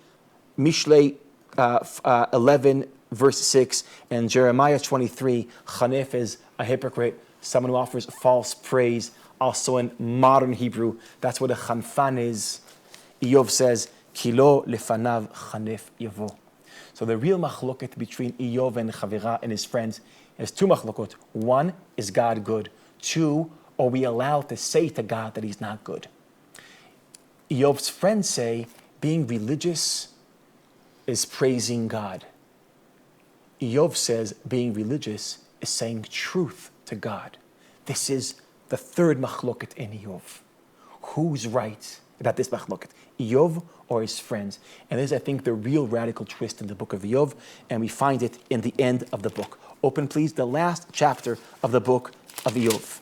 11, verse 6, and Jeremiah 23, chanef is a hypocrite, someone who offers false praise. Also in modern Hebrew, that's what a chanfan is. Eov says, Kilo lefanav chanef yavo. So the real machloket between Eov and Chavira and his friends is two machlokot. One, is God good? Two, are we allowed to say to God that he's not good? Eov's friends say being religious is praising God. Eov says being religious is saying truth to God. This is the third machloket in Eov. Who's right about this machloket? Eov or his friends? And this is, I think, the real radical twist in the book of Eov, and we find it in the end of the book. Open, please, the last chapter of the book of Eov.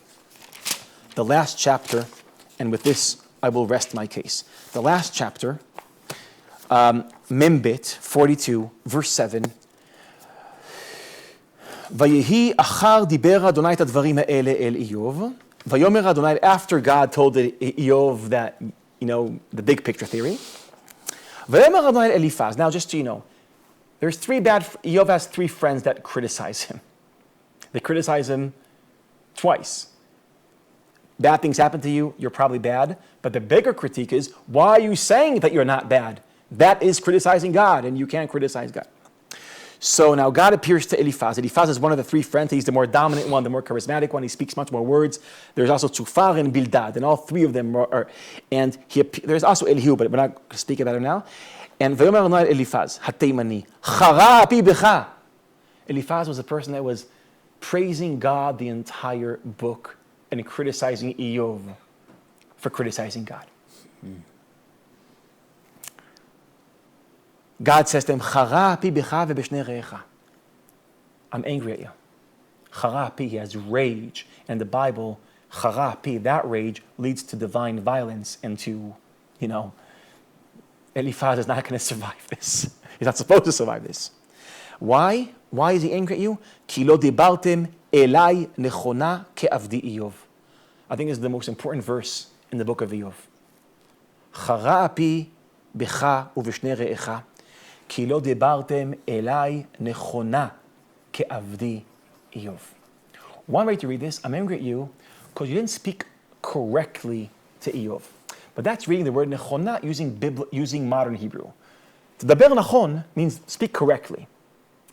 The last chapter, and with this, I will rest my case. The last chapter, Membet 42, verse 7. Vayehi achar diber Adonai et advarim ha'ele el Eov. Vayomer Adonai, after God told Eov that, the big picture theory. Vayomer Adonai Eliphaz. Now, just so you know, Eov has three friends that criticize him. They criticize him twice. Bad things happen to you, you're probably bad. But the bigger critique is, why are you saying that you're not bad? That is criticizing God, and you can't criticize God. So now God appears to Eliphaz. Eliphaz is one of the three friends. He's the more dominant one, the more charismatic one. He speaks much more words. There's also Tzufar and Bildad, and all three of them are. And there's also Elihu, but we're not going to speak about it now. And Vayomer Adonai Eliphaz, Hateimani, Chara api becha. Eliphaz was a person that was praising God the entire book and criticizing Eov for criticizing God. God says to him, Chara api becha vebeshnei re'echa. I'm angry at you. Chara api, he has rage. And the Bible, chara api, that rage leads to divine violence and to, Eliphaz is not going to survive this. He's not supposed to survive this. Why? Why is he angry at you? Ki lo dibartem elai nechona ke'avdi Eov. I think this is the most important verse in the book of Eov. Chara api becha ubeshnei re'echa. Ki lo dibartem elai nechona ke'avdi Eov. One way to read this, I'm angry at you because you didn't speak correctly to Eov. But that's reading the word nechona using modern Hebrew. To daber nachon means speak correctly,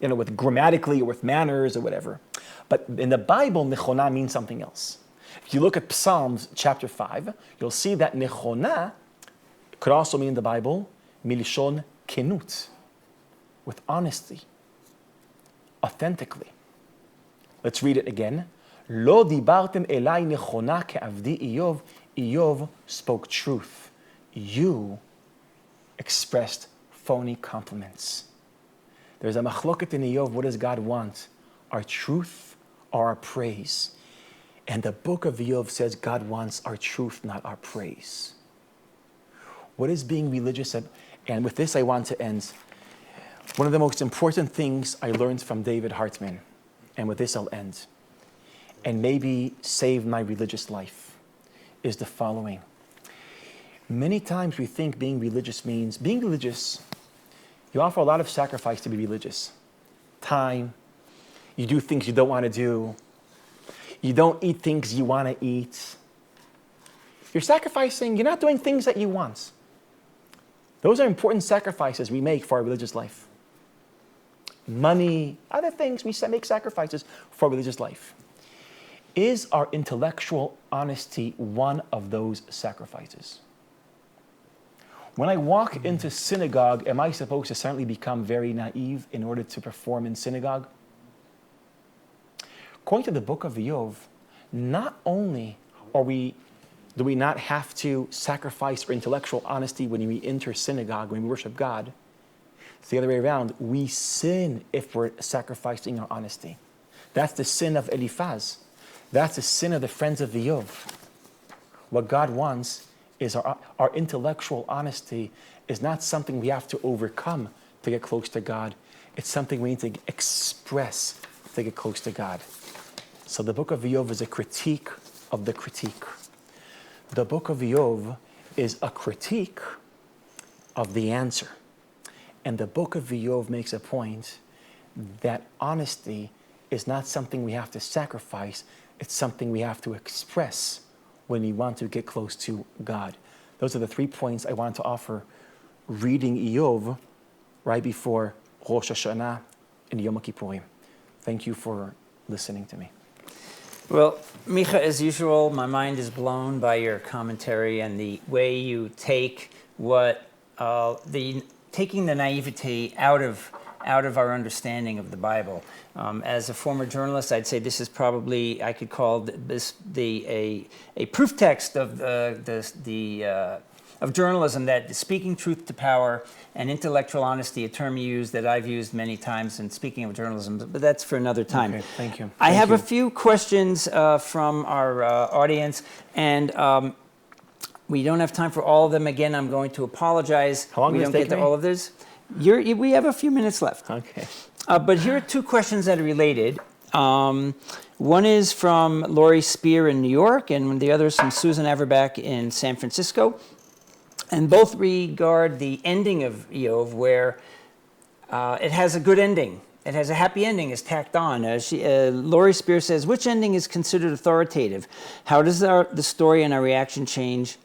with grammatically or with manners or whatever. But in the Bible, nechona means something else. If you look at Psalms chapter 5, you'll see that nechona could also mean in the Bible milishon kenut, with honesty, authentically. Let's read it again. Lo dibartem elai nechona ke'avdi Eov. Eov spoke truth. You expressed phony compliments. There's a machloket in Eov. What does God want? Our truth or our praise? And the book of Eov says God wants our truth, not our praise. What is being religious? And with this I want to end. One of the most important things I learned from David Hartman, and with this I'll end, and maybe save my religious life, is the following. Many times we think being religious means, being religious, you offer a lot of sacrifice to be religious. Time, you do things you don't want to do, you don't eat things you want to eat. You're sacrificing, you're not doing things that you want. Those are important sacrifices we make for our religious life. Money, other things, we make sacrifices for our religious life. Is our intellectual honesty one of those sacrifices? When I walk into synagogue, am I supposed to suddenly become very naive in order to perform in synagogue? According to the book of Eov, not only do we not have to sacrifice our intellectual honesty when we enter synagogue, when we worship God, it's the other way around. We sin if we're sacrificing our honesty. That's the sin of Eliphaz. That's the sin of the friends of Eov. What God wants is our intellectual honesty is not something we have to overcome to get close to God. It's something we need to express to get close to God. So the book of Eov is a critique of the critique. The book of Eov is a critique of the answer. And the book of Eov makes a point that honesty is not something we have to sacrifice. It's something we have to express when we want to get close to God. Those are the 3 points I wanted to offer reading Eov right before Rosh Hashana and Yom Kippurim. Thank you for listening to me. Well, Micah, as usual, my mind is blown by your commentary and the way you take taking the naivety out of our understanding of the Bible. As a former journalist, I'd say this is probably, I could call this a proof text of of journalism, that speaking truth to power and intellectual honesty, a term you use that I've used many times in speaking of journalism, but that's for another time. Okay, thank you. I have a few questions from our audience, and we don't have time for all of them. Again, I'm going to apologize. How long we does don't it get take to me? all of this. We have a few minutes left. Okay. But here are 2 questions that are related. One is from Lori Spear in New York, and the other is from Susan Everback in San Francisco. And both regard the ending of Eov, where it has a good ending. It has a happy ending, is tacked on. Lori Spear says, which ending is considered authoritative? How does the story and our reaction change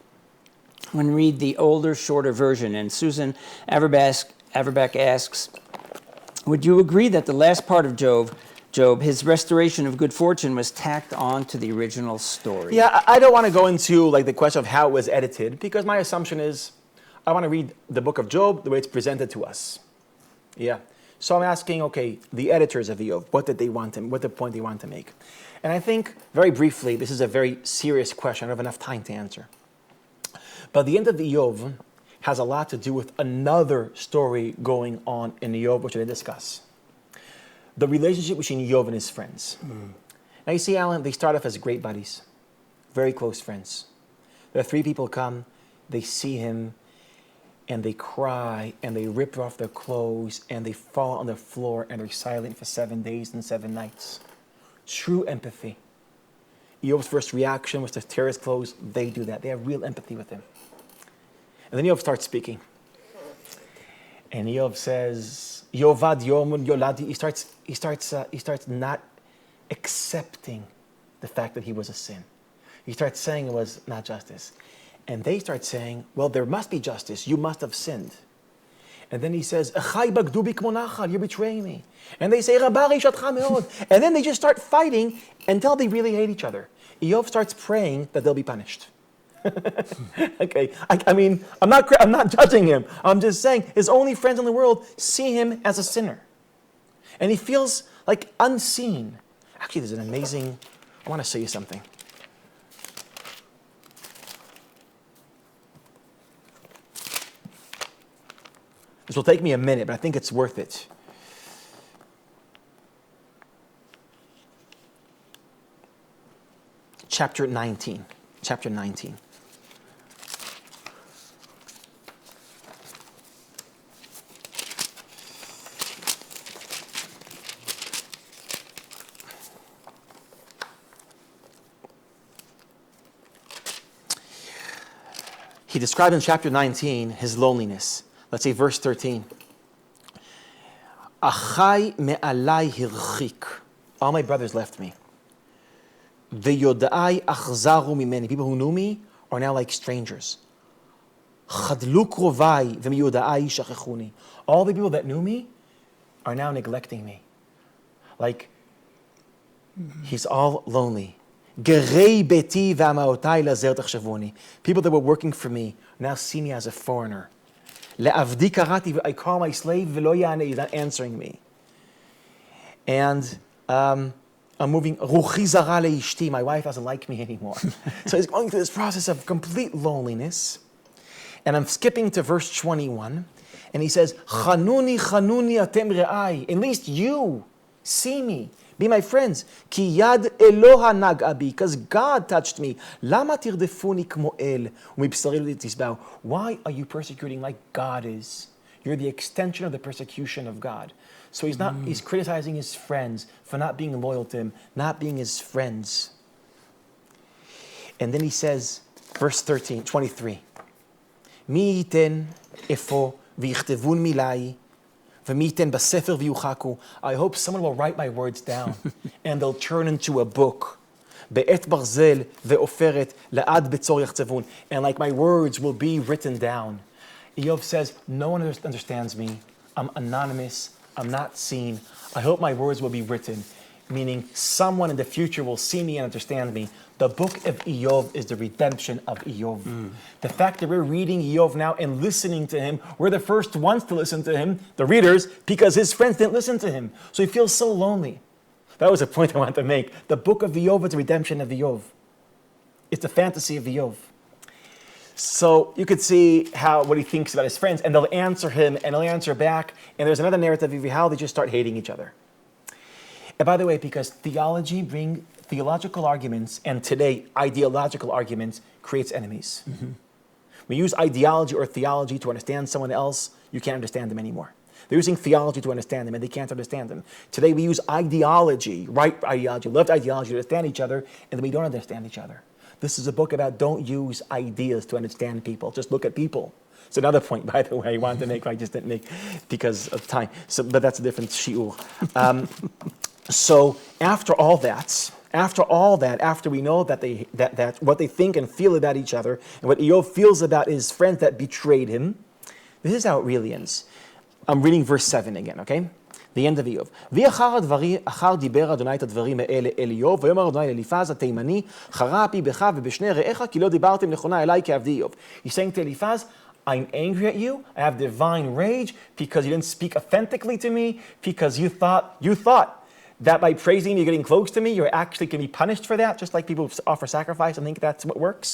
when we read the older, shorter version? And Susan Everback asks, Would you agree that the last part of Job, his restoration of good fortune, was tacked on to the original story? Yeah, I don't want to go into like the question of how it was edited, because my assumption is I want to read the book of Job the way it's presented to us. Yeah. So I'm asking, okay, the editors of Job, what did they want him, what the point they want to make? And I think, very briefly, this is a very serious question. I don't have enough time to answer. But the end of Job has a lot to do with another story going on in Job, which I didn't discuss. The relationship between Job and his friends. Now you see, Alan, they start off as great buddies, very close friends. There are three people come, they see him, and they cry, and they rip off their clothes, and they fall on the floor, and they're silent for 7 days and 7 nights. True empathy. Job's first reaction was to tear his clothes. They do that. They have real empathy with him. And then Job starts speaking. And Job says, Yovad Yomun Yoladi. He starts not accepting the fact that he was a sin. He starts saying it was not justice. And they start saying, well, there must be justice. You must have sinned. And then he says, you're betraying me. And they say, and then they just start fighting until they really hate each other. Job starts praying that they'll be punished. Okay, I mean, I'm not judging him. I'm just saying his only friends in the world see him as a sinner. And he feels like unseen. Actually, there's an amazing, I want to show you something. This will take me a minute, but I think it's worth it. Chapter 19. Chapter 19. He described in chapter 19 his loneliness. Let's say verse 13. Achai me'alai hirchik. All my brothers left me. Ve'yodai achzaru mimeni. People who knew me are now like strangers. Chadlu krovai ve'yodai shachechuni. All the people that knew me are now neglecting me. Like, he's all lonely. Gerei beti ve'amaotai lazer tachshavuni. People that were working for me now see me as a foreigner. Le'avdi karati, I call my slave, v'lo ya'aneh, he's not answering me. And I'm moving, ruchi zara le'ishti, my wife doesn't like me anymore. So he's going through this process of complete loneliness. And I'm skipping to verse 21. And he says, Chanuni, chanuni atem re'ai. At least you see me. Be my friends. Ki yad Eloha nag'abi. Because God touched me. Lama tirdefuni kmo el. Why are you persecuting like God is? You're the extension of the persecution of God. So he's criticizing his friends for not being loyal to him, not being his friends. And then he says, verse 23. Mi yiten efo v'yichtevun milai. I hope someone will write my words down and they'll turn into a book. And like my words will be written down. Job says, no one understands me. I'm anonymous. I'm not seen. I hope my words will be written. Meaning someone in the future will see me and understand me. The book of Job is the redemption of Job. The fact that we're reading Job now and listening to him, we're the first ones to listen to him, the readers, because his friends didn't listen to him. So he feels so lonely. That was a point I wanted to make. The book of Job is the redemption of Job. It's the fantasy of Job. So you could see what he thinks about his friends, and they'll answer him, and he'll answer back, and there's another narrative of how they just start hating each other. And by the way, because theological arguments, and today ideological arguments, creates enemies. We use ideology or theology to understand someone else, you can't understand them anymore. They're using theology to understand them, and they can't understand them. Today we use ideology, right ideology, left ideology to understand each other, and then we don't understand each other. This is a book about don't use ideas to understand people, just look at people. It's another point, by the way, I wanted to make, I just didn't make because of time. But that's a different shiur. So after all that, after we know that what they think and feel about each other, and what Job feels about his friends that betrayed him, this is how it really ends. I'm reading verse 7 again, okay? The end of Eov. ואחר דיבר אדוני את הדברים האלה אל איוב, ויאמר אדוני לאליפז התימני, חרה אפי בך ובשני רעיך, כי לא דיברתם נכונה אליי כעבדי איוב. He's saying to Eliphaz, I'm angry at you, I have divine rage, because you didn't speak authentically to me, because you thought that by praising you're getting close to me, you're actually going to be punished for that, just like people offer sacrifice and think that's what works.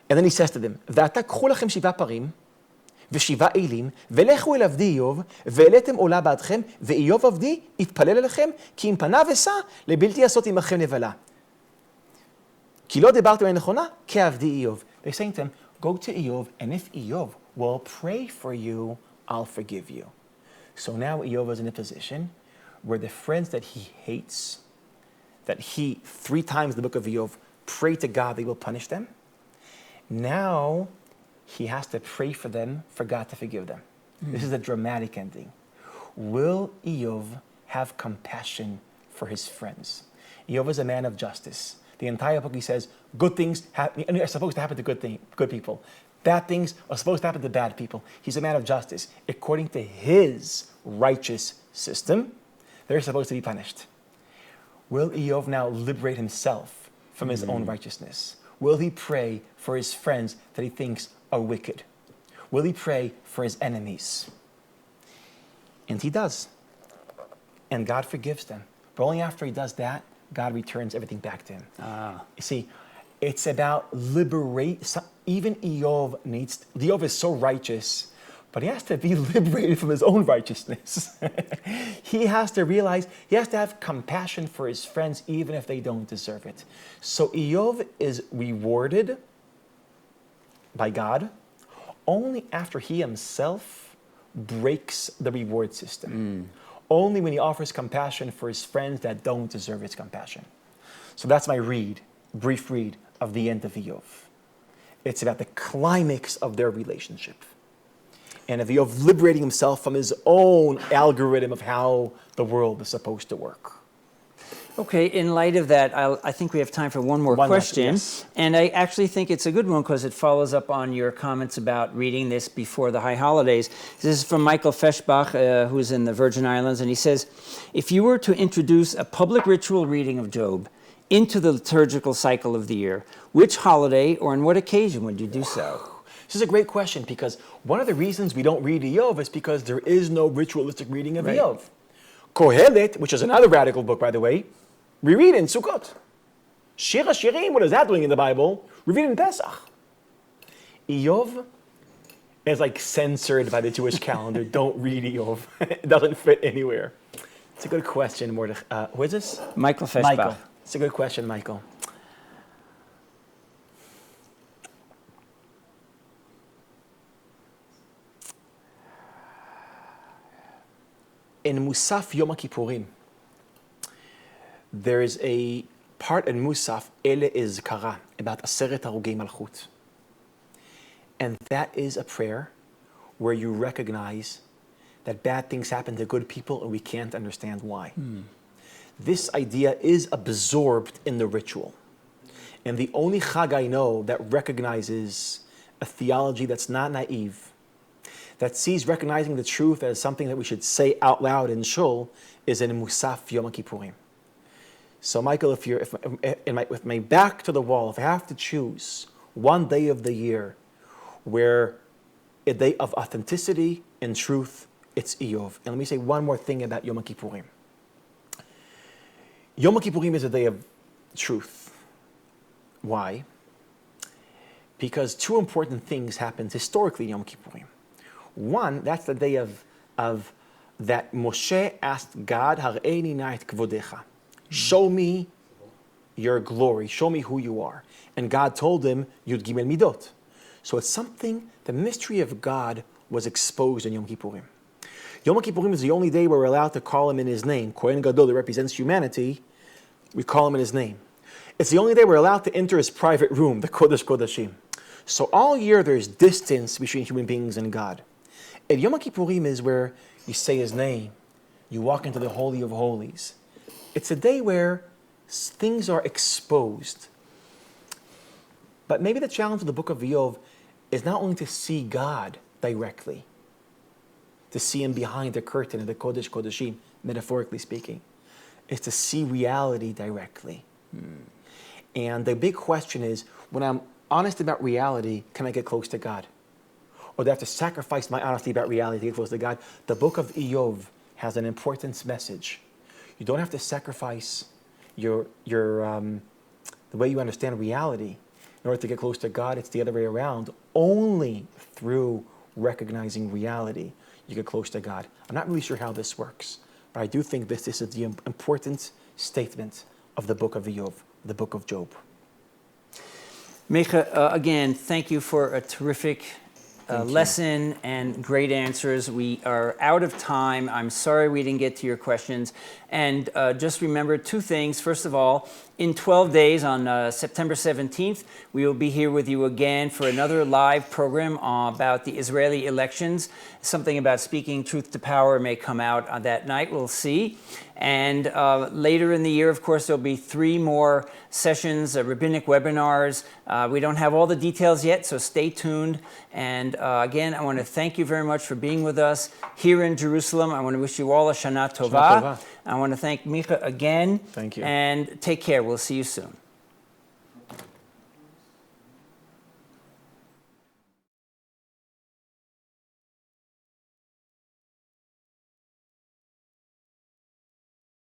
And then he says to them, ועתה קחו לכם 7 פרים, ו7 אלים, ולכו אל עבדי איוב, והעליתם עולה בעדכם, ואיוב עבדי יתפלל אליכם, כי אם פניו אשא, לבלתי לעשות עמכם נבלה. כי לא דיברתם אליי נכונה, כעבדי איוב. They're saying to him, go to Eov, and if Eov will pray for you, I'll forgive you. So now Eov is in a position where the friends that he hates, that he 3 times in the book of Eov pray to God they will punish them, now he has to pray for them, for God to forgive them. This is a dramatic ending. Will Eov have compassion for his friends? Eov is a man of justice. The entire book he says, good things are supposed to happen to good people. Bad things are supposed to happen to bad people. He's a man of justice. According to his righteous system, they're supposed to be punished. Will Eov now liberate himself from his own righteousness? Will he pray for his friends that he thinks are wicked? Will he pray for his enemies? And he does. And God forgives them. But only after he does that, God returns everything back to him. You see, it's about liberate. Even Eov is so righteous, but he has to be liberated from his own righteousness. He has to realize, he has to have compassion for his friends, even if they don't deserve it. So Eov is rewarded by God only after he himself breaks the reward system. Only when he offers compassion for his friends that don't deserve his compassion. So that's my brief read of the end of Eov. It's about the climax of their relationship. And of Eov liberating himself from his own algorithm of how the world is supposed to work. Okay, in light of that, I think we have time for one more question. Yes. And I actually think it's a good one because it follows up on your comments about reading this before the high holidays. This is from Michael Feschbach, who's in the Virgin Islands, and he says, if you were to introduce a public ritual reading of Job into the liturgical cycle of the year, which holiday or on what occasion would you do so? This is a great question because one of the reasons we don't read Eov is because there is no ritualistic reading of Eov. Kohelet, which is another radical book, by the way, we read in Sukkot. Shir HaShirim, what is that doing in the Bible? We read in Pesach. Eov is like censored by the Jewish calendar. Don't read Eov. It doesn't fit anywhere. It's a good question, Mordechai. Who is this? Michael Feschbach. Michael. It's a good question, Michael. In Musaf Yom Kippurim, there is a part in Musaf, Ele Izkara, about Aseret Harugei Malchut. And that is a prayer where you recognize that bad things happen to good people and we can't understand why. This idea is absorbed in the ritual. And the only Chag I know that recognizes a theology that's not naive, that sees recognizing the truth as something that we should say out loud in Shul, is in Musaf Yom Kippurim. So, Michael, with my back to the wall, if I have to choose one day of the year where a day of authenticity and truth, it's Eov. And let me say one more thing about Yom Kippurim. Yom Kippurim is a day of truth. Why? Because 2 important things happened historically in Yom Kippurim. One, that's the day of that Moshe asked God, Har'eni na et kvodecha. Show me your glory. Show me who you are. And God told him, Yud Gimel Midot. So it's something, the mystery of God was exposed in Yom Kippurim. Yom Kippurim is the only day where we're allowed to call him in his name. Kohen Gadol, that represents humanity, we call him in his name. It's the only day we're allowed to enter his private room, the Kodesh Kodashim. So all year there's distance between human beings and God. And Yom Kippurim is where you say his name, you walk into the Holy of Holies. It's a day where things are exposed. But maybe the challenge of the book of Eov is not only to see God directly, to see him behind the curtain of the Kodesh Kodeshim, metaphorically speaking. It's to see reality directly. And the big question is, when I'm honest about reality, can I get close to God? Or do I have to sacrifice my honesty about reality to get close to God? The book of Iyov has an important message. You don't have to sacrifice the way you understand reality in order to get close to God. It's the other way around. Only through recognizing reality you get close to God. I'm not really sure how this works, but I do think this is the important statement of the book of Iyov, the book of Job. Micah, again, thank you for a terrific lesson and great answers. We are out of time. I'm sorry we didn't get to your questions. And just remember two things. First of all, in 12 days on September 17th, we will be here with you again for another live program about the Israeli elections. Something about speaking truth to power may come out on that night. We'll see. And later in the year, of course, there'll be 3 more sessions, rabbinic webinars. We don't have all the details yet, so stay tuned. And again, I want to thank you very much for being with us here in Jerusalem. I want to wish you all a Shana Tova. I want to thank Micah again. Thank you. And take care. We'll see you soon.